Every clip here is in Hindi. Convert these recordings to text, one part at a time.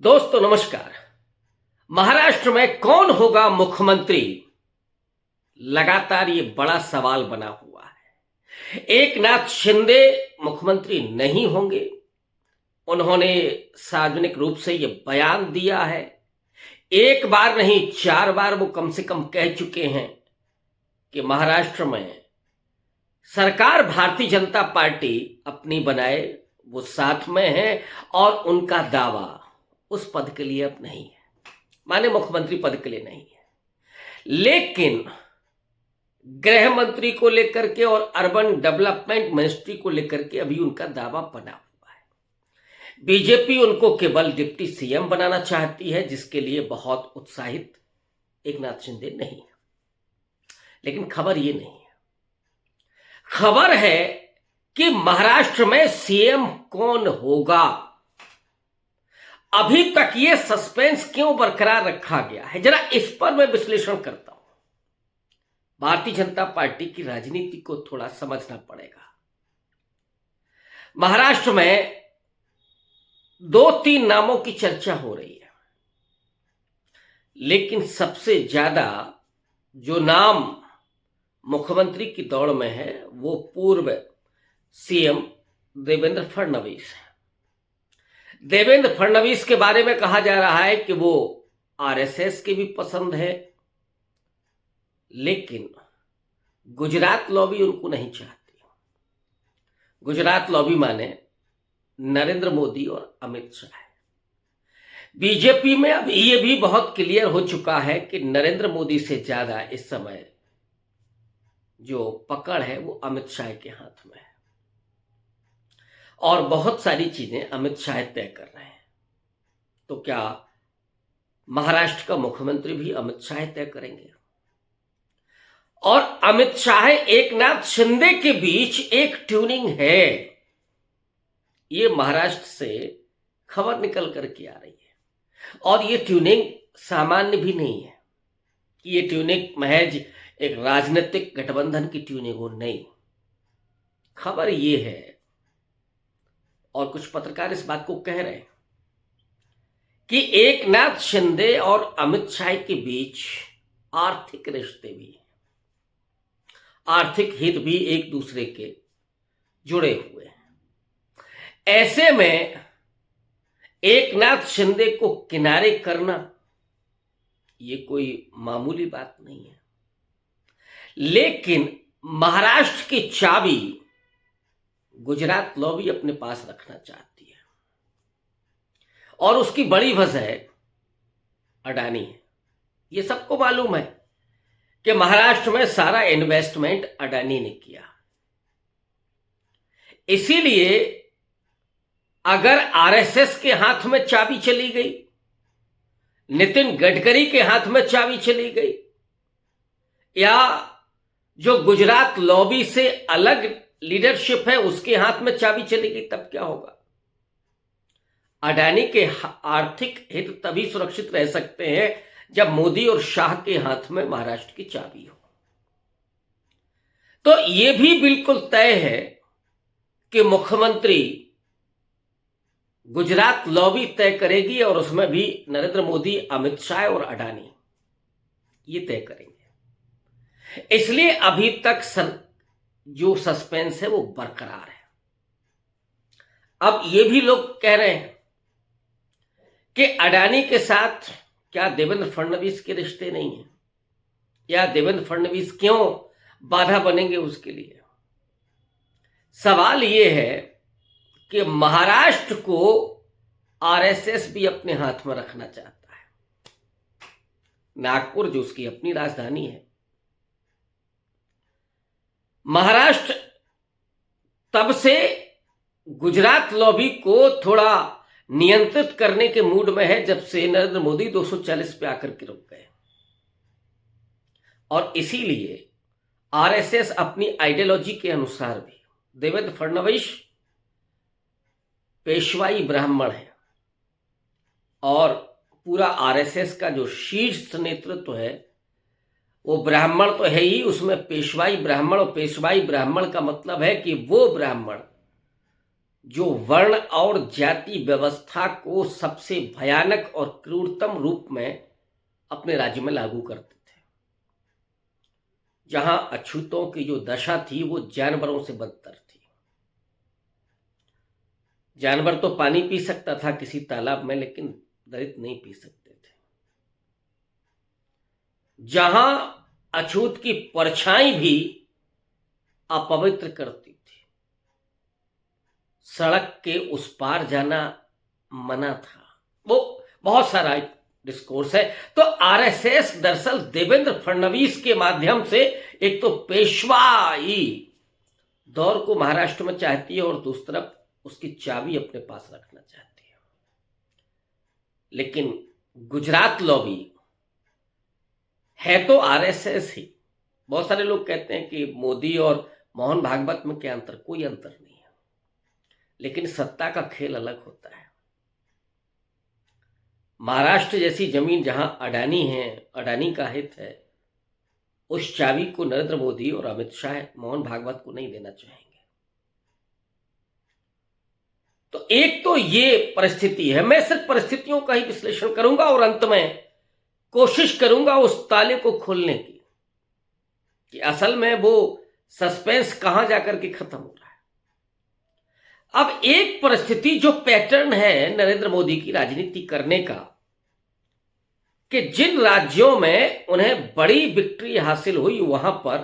दोस्तों नमस्कार। महाराष्ट्र में कौन होगा मुख्यमंत्री, लगातार ये बड़ा सवाल बना हुआ है। एकनाथ शिंदे मुख्यमंत्री नहीं होंगे, उन्होंने सार्वजनिक रूप से ये बयान दिया है। एक बार नहीं 4 बार वो कम से कम कह चुके हैं कि महाराष्ट्र में सरकार भारतीय जनता पार्टी अपनी बनाए, वो साथ में है और उनका दावा उस पद के लिए अब नहीं है, माने मुख्यमंत्री पद के लिए नहीं है। लेकिन गृह मंत्री को लेकर के और अर्बन डेवलपमेंट मिनिस्ट्री को लेकर के अभी उनका दावा बना हुआ है। बीजेपी उनको केवल डिप्टी सीएम बनाना चाहती है, जिसके लिए बहुत उत्साहित एकनाथ शिंदे नहीं है। लेकिन खबर ये नहीं है, खबर है कि महाराष्ट्र में सीएम कौन होगा। अभी तक ये सस्पेंस क्यों बरकरार रखा गया है, जरा इस पर मैं विश्लेषण करता हूं। भारतीय जनता पार्टी की राजनीति को थोड़ा समझना पड़ेगा। महाराष्ट्र में 2-3 नामों की चर्चा हो रही है, लेकिन सबसे ज्यादा जो नाम मुख्यमंत्री की दौड़ में है वो पूर्व सीएम देवेंद्र फडणवीस है। देवेंद्र फडणवीस के बारे में कहा जा रहा है कि वो आरएसएस के भी पसंद है, लेकिन गुजरात लॉबी उनको नहीं चाहती। गुजरात लॉबी माने नरेंद्र मोदी और अमित शाह। बीजेपी में अब ये भी बहुत क्लियर हो चुका है कि नरेंद्र मोदी से ज्यादा इस समय जो पकड़ है वो अमित शाह के हाथ में है और बहुत सारी चीजें अमित शाह तय कर रहे हैं। तो क्या महाराष्ट्र का मुख्यमंत्री भी अमित शाह तय करेंगे? और अमित शाह एकनाथ शिंदे के बीच एक ट्यूनिंग है, ये महाराष्ट्र से खबर निकल करके आ रही है। और ये ट्यूनिंग सामान्य भी नहीं है कि ये ट्यूनिंग महज एक राजनीतिक गठबंधन की ट्यूनिंग हो, नहीं। खबर ये है, और कुछ पत्रकार इस बात को कह रहे हैं कि एकनाथ शिंदे और अमित शाह के बीच आर्थिक रिश्ते भी हैं, आर्थिक हित भी एक दूसरे के जुड़े हुए हैं। ऐसे में एकनाथ शिंदे को किनारे करना ये कोई मामूली बात नहीं है। लेकिन महाराष्ट्र की चाबी गुजरात लॉबी अपने पास रखना चाहती है, और उसकी बड़ी वजह अडानी है। ये सबको मालूम है कि महाराष्ट्र में सारा इन्वेस्टमेंट अडानी ने किया। इसीलिए अगर आरएसएस के हाथ में चाबी चली गई, नितिन गडकरी के हाथ में चाबी चली गई, या जो गुजरात लॉबी से अलग लीडरशिप है उसके हाथ में चाबी चली गई, तब क्या होगा? अडानी के आर्थिक हित तभी सुरक्षित रह सकते हैं जब मोदी और शाह के हाथ में महाराष्ट्र की चाबी हो। तो यह भी बिल्कुल तय है कि मुख्यमंत्री गुजरात लॉबी तय करेगी, और उसमें भी नरेंद्र मोदी, अमित शाह और अडानी ये तय करेंगे। इसलिए अभी तक जो सस्पेंस है वो बरकरार है। अब ये भी लोग कह रहे हैं कि अडानी के साथ क्या देवेंद्र फडणवीस के रिश्ते नहीं है, या देवेंद्र फडणवीस क्यों बाधा बनेंगे उसके लिए। सवाल ये है कि महाराष्ट्र को आरएसएस भी अपने हाथ में रखना चाहता है। नागपुर जो उसकी अपनी राजधानी है, महाराष्ट्र तब से गुजरात लॉबी को थोड़ा नियंत्रित करने के मूड में है जब से नरेंद्र मोदी 240 पे आकर के रुक गए। और इसीलिए आरएसएस अपनी आइडियोलॉजी के अनुसार भी, देवेंद्र फडणवीस पेशवाई ब्राह्मण है और पूरा आरएसएस का जो शीर्ष नेतृत्व है वो ब्राह्मण तो है ही, उसमें पेशवाई ब्राह्मण। और पेशवाई ब्राह्मण का मतलब है कि वो ब्राह्मण जो वर्ण और जाति व्यवस्था को सबसे भयानक और क्रूरतम रूप में अपने राज्य में लागू करते थे, जहां अछूतों की जो दशा थी वो जानवरों से बदतर थी। जानवर तो पानी पी सकता था किसी तालाब में, लेकिन दलित नहीं पी सकते थे। जहां अछूत की परछाई भी अपवित्र करती थी, सड़क के उस पार जाना मना था। वो बहुत सारा डिस्कोर्स है। तो आरएसएस दरअसल देवेंद्र फडणवीस के माध्यम से एक तो पेशवाई दौर को महाराष्ट्र में चाहती है और दूसरी तरफ उसकी चाबी अपने पास रखना चाहती है। लेकिन गुजरात लॉबी है तो आरएसएस ही। बहुत सारे लोग कहते हैं कि मोदी और मोहन भागवत में क्या अंतर? कोई अंतर नहीं है, लेकिन सत्ता का खेल अलग होता है। महाराष्ट्र जैसी जमीन जहां अडानी है, अडानी का हित है, उस चाबी को नरेंद्र मोदी और अमित शाह मोहन भागवत को नहीं देना चाहेंगे। तो एक तो ये परिस्थिति है। मैं सिर्फ परिस्थितियों का ही विश्लेषण करूंगा और अंत में कोशिश करूंगा उस ताले को खोलने की कि असल में वो सस्पेंस कहां जाकर के खत्म हो रहा है। अब एक परिस्थिति जो पैटर्न है नरेंद्र मोदी की राजनीति करने का, कि जिन राज्यों में उन्हें बड़ी विक्ट्री हासिल हुई वहां पर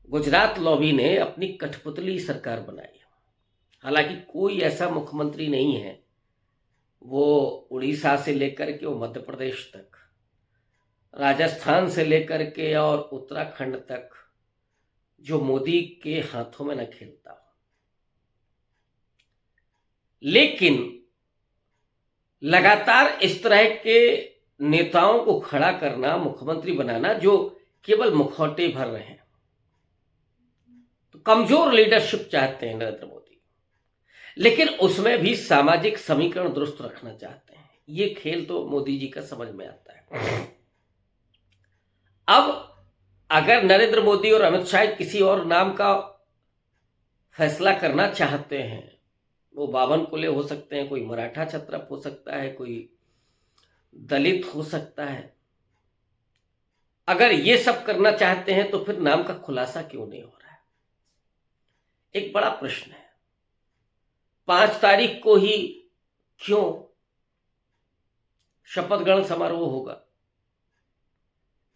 गुजरात लॉबी ने अपनी कठपुतली सरकार बनाई। हालांकि कोई ऐसा मुख्यमंत्री नहीं है, वो उड़ीसा से लेकर के वो मध्य प्रदेश तक, राजस्थान से लेकर के और उत्तराखंड तक, जो मोदी के हाथों में न खेलता हो। लेकिन लगातार इस तरह के नेताओं को खड़ा करना, मुख्यमंत्री बनाना, जो केवल मुखौटे भर रहे हैं, तो कमजोर लीडरशिप चाहते हैं नरेंद्र मोदी, लेकिन उसमें भी सामाजिक समीकरण दुरुस्त रखना चाहते हैं। ये खेल तो मोदी जी का समझ में आता है। अब अगर नरेंद्र मोदी और अमित शाह किसी और नाम का फैसला करना चाहते हैं, वो बावन कुले हो सकते हैं, कोई मराठा छत्रप हो सकता है, कोई दलित हो सकता है। अगर ये सब करना चाहते हैं तो फिर नाम का खुलासा क्यों नहीं हो रहा है? एक बड़ा प्रश्न है। 5 तारीख को ही क्यों शपथ ग्रहण समारोह होगा?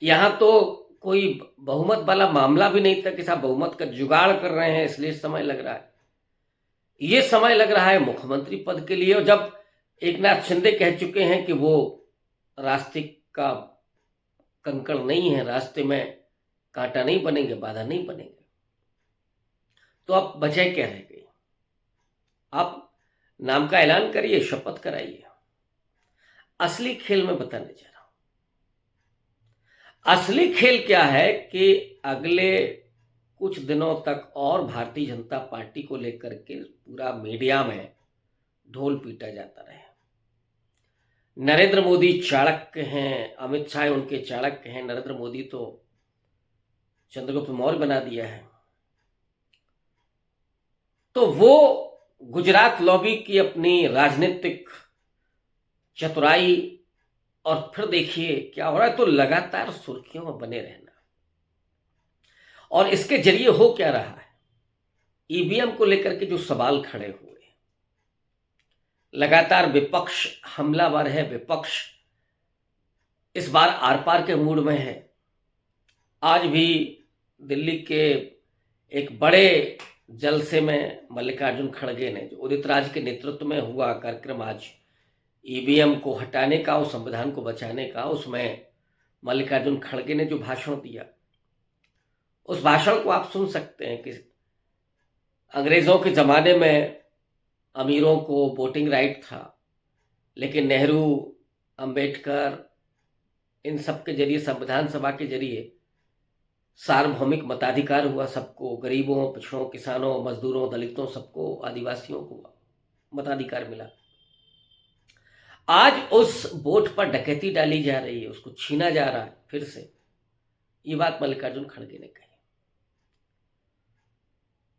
यहां तो कोई बहुमत वाला मामला भी नहीं था कि साहब बहुमत का जुगाड़ कर रहे हैं इसलिए समय लग रहा है। ये समय लग रहा है मुख्यमंत्री पद के लिए। और जब एकनाथ शिंदे कह चुके हैं कि वो रास्ते का कंकड़ नहीं है, रास्ते में कांटा नहीं बनेंगे, बाधा नहीं बनेंगे, तो अब वजह क्या रह गई? आप नाम का ऐलान करिए, शपथ कराइए। असली खेल में बताने जा रहा हूं। असली खेल क्या है कि अगले कुछ दिनों तक और भारतीय जनता पार्टी को लेकर के पूरा मीडिया में ढोल पीटा जाता रहे। नरेंद्र मोदी चाणक्य हैं, अमित शाह उनके चाणक्य हैं, नरेंद्र मोदी तो चंद्रगुप्त मौर्य बना दिया है। तो वो गुजरात लॉबी की अपनी राजनीतिक चतुराई, और फिर देखिए क्या हो रहा है। तो लगातार सुर्खियों में बने रहना, और इसके जरिए हो क्या रहा है? ईवीएम को लेकर के जो सवाल खड़े हुए, लगातार विपक्ष हमलावर है, विपक्ष इस बार आर पार के मूड में है। आज भी दिल्ली के एक बड़े जलसे में मल्लिकार्जुन खड़गे ने, जो उदित राज के नेतृत्व में हुआ कार्यक्रम आज ईवीएम को हटाने का और संविधान को बचाने का, उसमें मल्लिकार्जुन खड़गे ने जो भाषण दिया, उस भाषण को आप सुन सकते हैं कि अंग्रेजों के जमाने में अमीरों को वोटिंग राइट था, लेकिन नेहरू, अंबेडकर, इन सब के जरिए, संविधान सभा के जरिए सार्वभौमिक मताधिकार हुआ सबको, गरीबों, पिछड़ों, किसानों, मजदूरों, दलितों, सबको, आदिवासियों को मताधिकार मिला। आज उस वोट पर डकैती डाली जा रही है, उसको छीना जा रहा है फिर से। ये बात मल्लिकार्जुन खड़गे ने कही।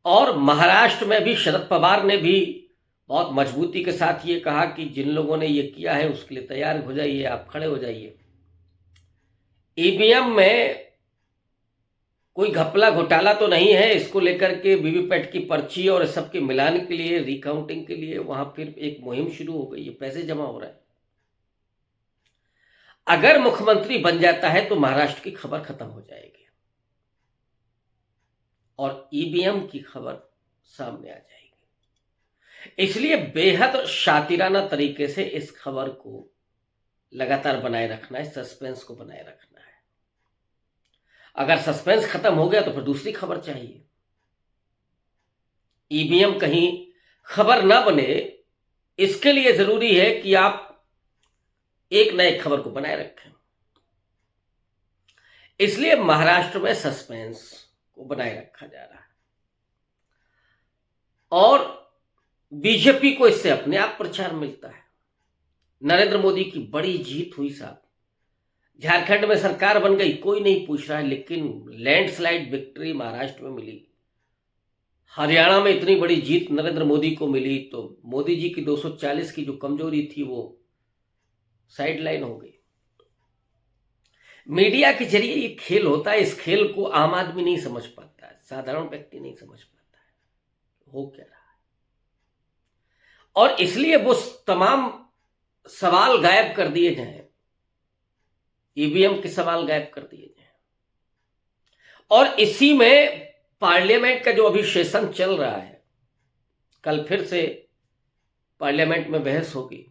और महाराष्ट्र में भी शरद पवार ने भी बहुत मजबूती के साथ ये कहा कि जिन लोगों ने ये किया है उसके लिए तैयार हो जाइए, आप खड़े हो जाइए। ईवीएम में कोई घपला घोटाला तो नहीं है, इसको लेकर के वीवीपैट की पर्ची और सबके मिलान के लिए, रिकाउंटिंग के लिए वहां फिर एक मुहिम शुरू हो गई है, पैसे जमा हो रहे हैं। अगर मुख्यमंत्री बन जाता है तो महाराष्ट्र की खबर खत्म हो जाएगी और ईवीएम की खबर सामने आ जाएगी। इसलिए बेहद शातिराना तरीके से इस खबर को लगातार बनाए रखना है, सस्पेंस को बनाए रखना है। अगर सस्पेंस खत्म हो गया तो फिर दूसरी खबर चाहिए। ईवीएम कहीं खबर ना बने, इसके लिए जरूरी है कि आप एक नए खबर को बनाए रखें। इसलिए महाराष्ट्र में सस्पेंस को बनाए रखा जा रहा है और बीजेपी को इससे अपने आप प्रचार मिलता है। नरेंद्र मोदी की बड़ी जीत हुई साहब, झारखंड में सरकार बन गई, कोई नहीं पूछ रहा है, लेकिन लैंडस्लाइड विक्ट्री महाराष्ट्र में मिली। हरियाणा में इतनी बड़ी जीत नरेंद्र मोदी को मिली तो मोदी जी की 240 की जो कमजोरी थी वो साइडलाइन हो गई। मीडिया के जरिए ये खेल होता है, इस खेल को आम आदमी नहीं समझ पाता है, साधारण व्यक्ति नहीं समझ पाता है हो क्या रहा है, और इसलिए वो तमाम सवाल गायब कर दिए जाएं, ईवीएम के सवाल गायब कर दिए जाएं। और इसी में पार्लियामेंट का जो अभी सेशन चल रहा है, कल फिर से पार्लियामेंट में बहस होगी।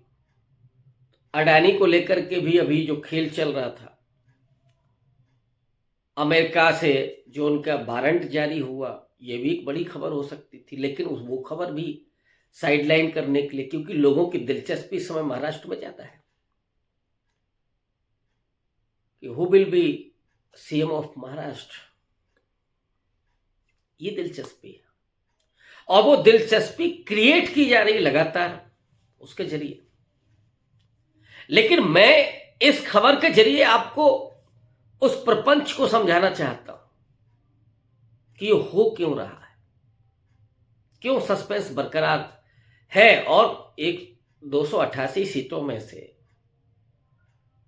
अडानी को लेकर के भी अभी जो खेल चल रहा था, अमेरिका से जो उनका वारंट जारी हुआ, ये भी एक बड़ी खबर हो सकती थी, लेकिन वो खबर भी साइडलाइन करने के लिए, क्योंकि लोगों की दिलचस्पी इस समय महाराष्ट्र में ज्यादा है कि who will be CM of Maharashtra, ये दिलचस्पी है और वो दिलचस्पी क्रिएट की जा रही लगातार उसके जरिए। लेकिन मैं इस खबर के जरिए आपको उस प्रपंच को समझाना चाहता हूं कि ये हो क्यों रहा है, क्यों सस्पेंस बरकरार है। और एक 288 सीटों में से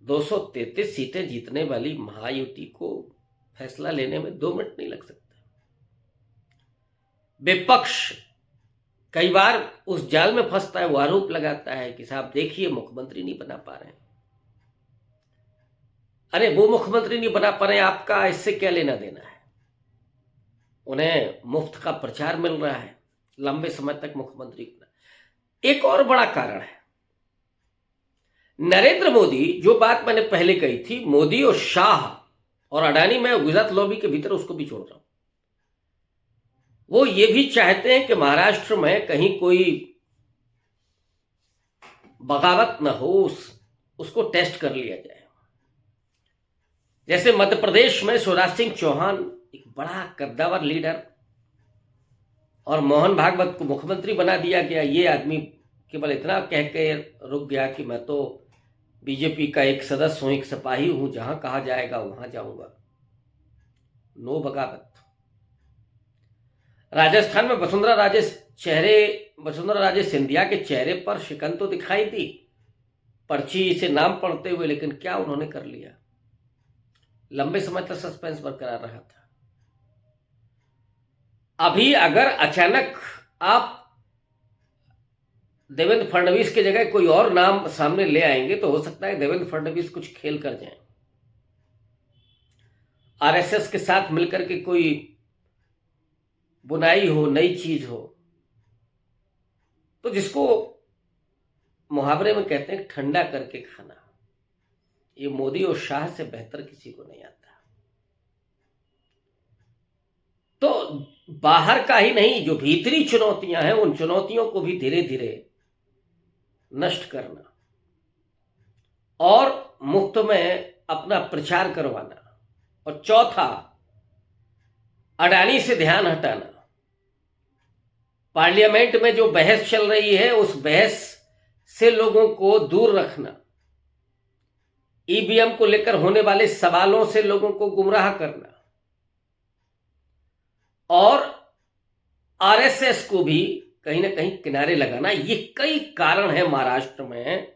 233 सीटें जीतने वाली महायुति को फैसला लेने में 2 मिनट नहीं लग सकते। विपक्ष कई बार उस जाल में फंसता है, वो आरोप लगाता है कि साहब देखिए मुख्यमंत्री नहीं बना पा रहे हैं। अरे वो मुख्यमंत्री नहीं बना पा रहे हैं, आपका इससे क्या लेना देना है? उन्हें मुफ्त का प्रचार मिल रहा है, लंबे समय तक मुख्यमंत्री बना। एक और बड़ा कारण है, नरेंद्र मोदी, जो बात मैंने पहले कही थी, मोदी और शाह और अडानी, में गुजरात लॉबी के भीतर उसको भी छोड़ रहा हूं, वो ये भी चाहते हैं कि महाराष्ट्र में कहीं कोई बगावत न हो, उसको टेस्ट कर लिया जाए। जैसे मध्य प्रदेश में शिवराज सिंह चौहान एक बड़ा कद्दावर लीडर और मोहन भागवत को मुख्यमंत्री बना दिया गया। ये आदमी केवल इतना कह के रुक गया कि मैं तो बीजेपी का एक सदस्य हूं, एक सिपाही हूं, जहां कहा जाएगा वहां जाऊंगा, नो बगावत। राजस्थान में वसुंधरा राजे सिंधिया के चेहरे पर शिकन तो दिखाई दी पर्ची से नाम पढ़ते हुए, लेकिन क्या उन्होंने कर लिया? लंबे समय तक सस्पेंस बरकरार रहा था। अभी अगर अचानक आप देवेंद्र फडणवीस की जगह कोई और नाम सामने ले आएंगे तो हो सकता है देवेंद्र फडणवीस कुछ खेल कर जाएं, आरएसएस के साथ मिलकर के कोई बुनाई हो, नई चीज हो, तो जिसको मुहावरे में कहते हैं ठंडा करके खाना, ये मोदी और शाह से बेहतर किसी को नहीं आता। तो बाहर का ही नहीं, जो भीतरी चुनौतियां हैं, उन चुनौतियों को भी धीरे धीरे नष्ट करना और मुफ्त में अपना प्रचार करवाना। और चौथा, अडानी से ध्यान हटाना। पार्लियामेंट में जो बहस चल रही है, उस बहस से लोगों को दूर रखना, ईवीएम को लेकर होने वाले सवालों से लोगों को गुमराह करना और आरएसएस को भी कहीं ना कहीं किनारे लगाना, ये कई कारण है महाराष्ट्र में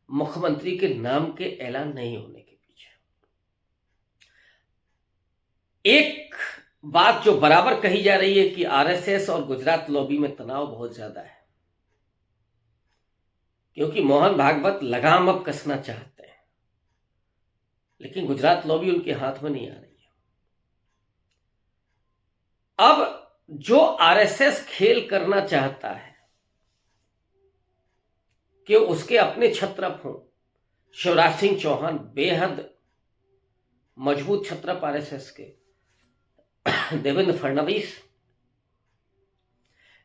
मुख्यमंत्री के नाम के ऐलान नहीं होने के पीछे। एक बात जो बराबर कही जा रही है कि आरएसएस और गुजरात लॉबी में तनाव बहुत ज्यादा है, क्योंकि मोहन भागवत लगाम अब कसना चाहते हैं, लेकिन गुजरात लॉबी उनके हाथ में नहीं आ रही है। अब जो आरएसएस खेल करना चाहता है कि उसके अपने छत्रप हों, शिवराज सिंह चौहान बेहद मजबूत छत्रप आरएसएस के, देवेंद्र फडणवीस,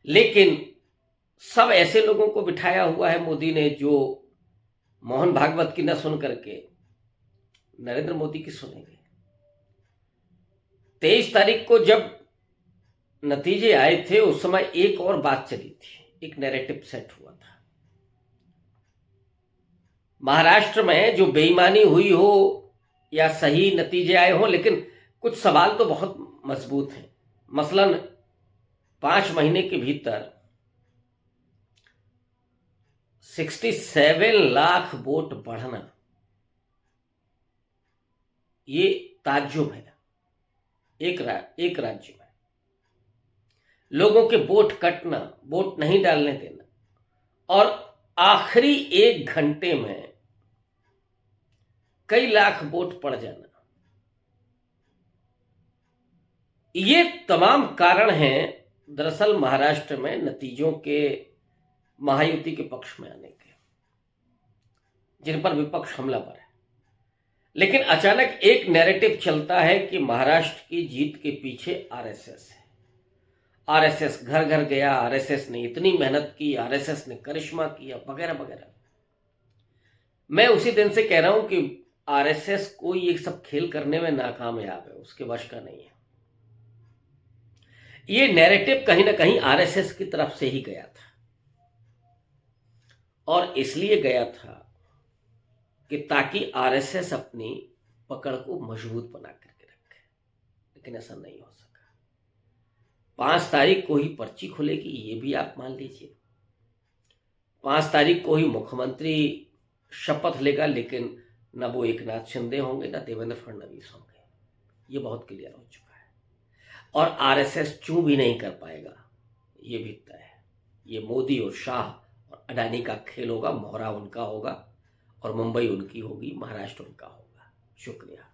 लेकिन सब ऐसे लोगों को बिठाया हुआ है मोदी ने जो मोहन भागवत की न सुन करके नरेंद्र मोदी की सुनेंगे। 23 तारीख को जब नतीजे आए थे उस समय एक और बात चली थी, एक नैरेटिव सेट हुआ था। महाराष्ट्र में जो बेईमानी हुई हो या सही नतीजे आए हो, लेकिन कुछ सवाल तो बहुत मजबूत हैं। मसलन 5 महीने के भीतर 67 लाख वोट बढ़ना, ये ताज्जुब है। एक राज्य में लोगों के वोट कटना, वोट नहीं डालने देना, और आखिरी 1 घंटे में कई लाख वोट पड़ जाना, ये तमाम कारण हैं दरअसल महाराष्ट्र में नतीजों के महायुति के पक्ष में आने के, जिन पर विपक्ष हमलावर है। लेकिन अचानक एक नैरेटिव चलता है कि महाराष्ट्र की जीत के पीछे आरएसएस है, आरएसएस घर घर गया, आरएसएस ने इतनी मेहनत की, आरएसएस ने करिश्मा किया, वगैरह वगैरह। मैं उसी दिन से कह रहा हूं कि आरएसएस को ये सब खेल करने में नाकामयाब है, उसके वश का नहीं है। ये नैरेटिव कहीं ना कहीं आरएसएस की तरफ से ही गया था, और इसलिए गया था कि ताकि आरएसएस अपनी पकड़ को मजबूत बना करके रखे, लेकिन ऐसा नहीं हो सका। 5 तारीख को ही पर्ची खुलेगी, ये भी आप मान लीजिए। 5 तारीख को ही मुख्यमंत्री शपथ लेगा, लेकिन न वो एकनाथ शिंदे होंगे न देवेंद्र फडणवीस होंगे, ये बहुत क्लियर हो चुका है। और आरएसएस चू भी नहीं कर पाएगा, ये भी तय है। ये मोदी और शाह और अडानी का खेल होगा, मोहरा उनका होगा और मुंबई उनकी होगी, महाराष्ट्र उनका होगा। शुक्रिया।